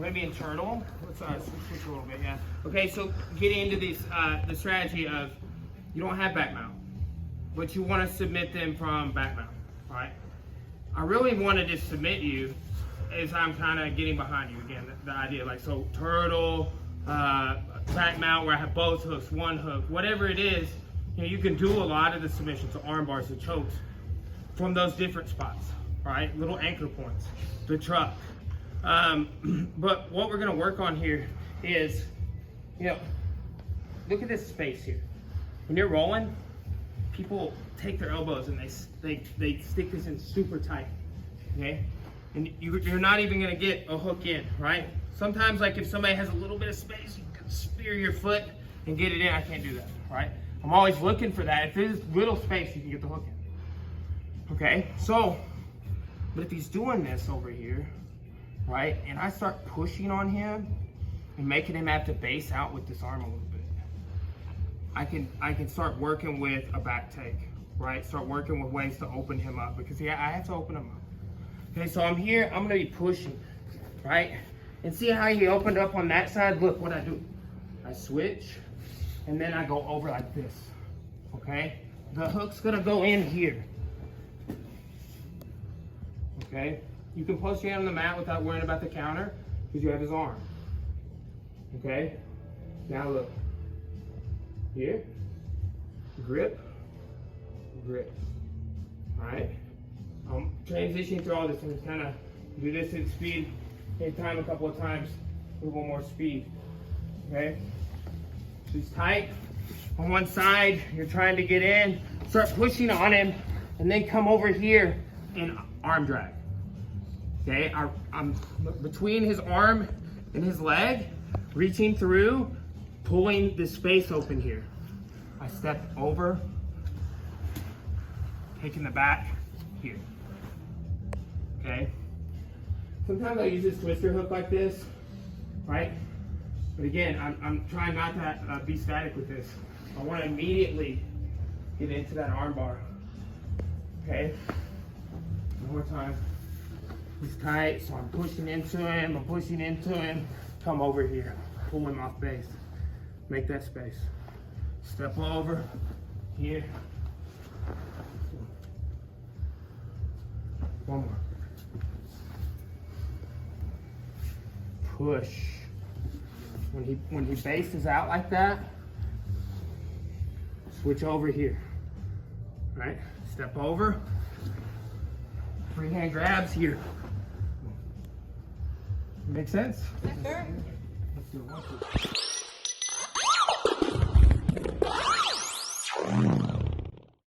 maybe in turtle. Let's switch a little bit, yeah. Okay, so getting into these, the strategy of you don't have back mount, but you want to submit them from back mount, right? I really want to just submit you as I'm kind of getting behind you again. The idea, like, so turtle, back mount where I have both hooks, one hook, whatever it is, you know, you can do a lot of the submissions, the arm bars, the chokes, from those different spots, right? Little anchor points, the truck. But what we're gonna work on here is, you know, look at this space here. When you're rolling, people take their elbows and they stick this in super tight, okay? And you're not even gonna get a hook in, right? Sometimes, like, if somebody has a little bit of space, you can spear your foot and get it in. I can't do that, right? I'm always looking for that. If there's little space, you can get the hook in. Okay, so, but if he's doing this over here, right, and I start pushing on him and making him have to base out with this arm a little bit, I can start working with a back take, right? Start working with ways to open him up, because I have to open him up. Okay, so I'm here, I'm gonna be pushing, right? And see how he opened up on that side? Look what I do. I switch, and then I go over like this, okay? The hook's gonna go in here, okay? You can post your hand on the mat without worrying about the counter, because you have his arm, okay? Now look, here, grip, grip, all right? I'm transitioning through all this, and just kind of do this at speed. Take time a couple of times, a little more speed, okay? She's tight on one side, you're trying to get in, start pushing on him, and then come over here and arm drag, okay? I'm between his arm and his leg, reaching through, pulling the space open here. I step over, taking the back here, okay? Sometimes I use this twister hook like this, right? But again, I'm trying not to be static with this. I want to immediately get into that arm bar, okay? One more time. He's tight, so I'm pushing into him, come over here, pull him off base, make that space. Step over, here. One more. Push. When he bases out like that, switch over here. Right? Step over. Free hand grabs here. Make sense? Sure. Let's do one.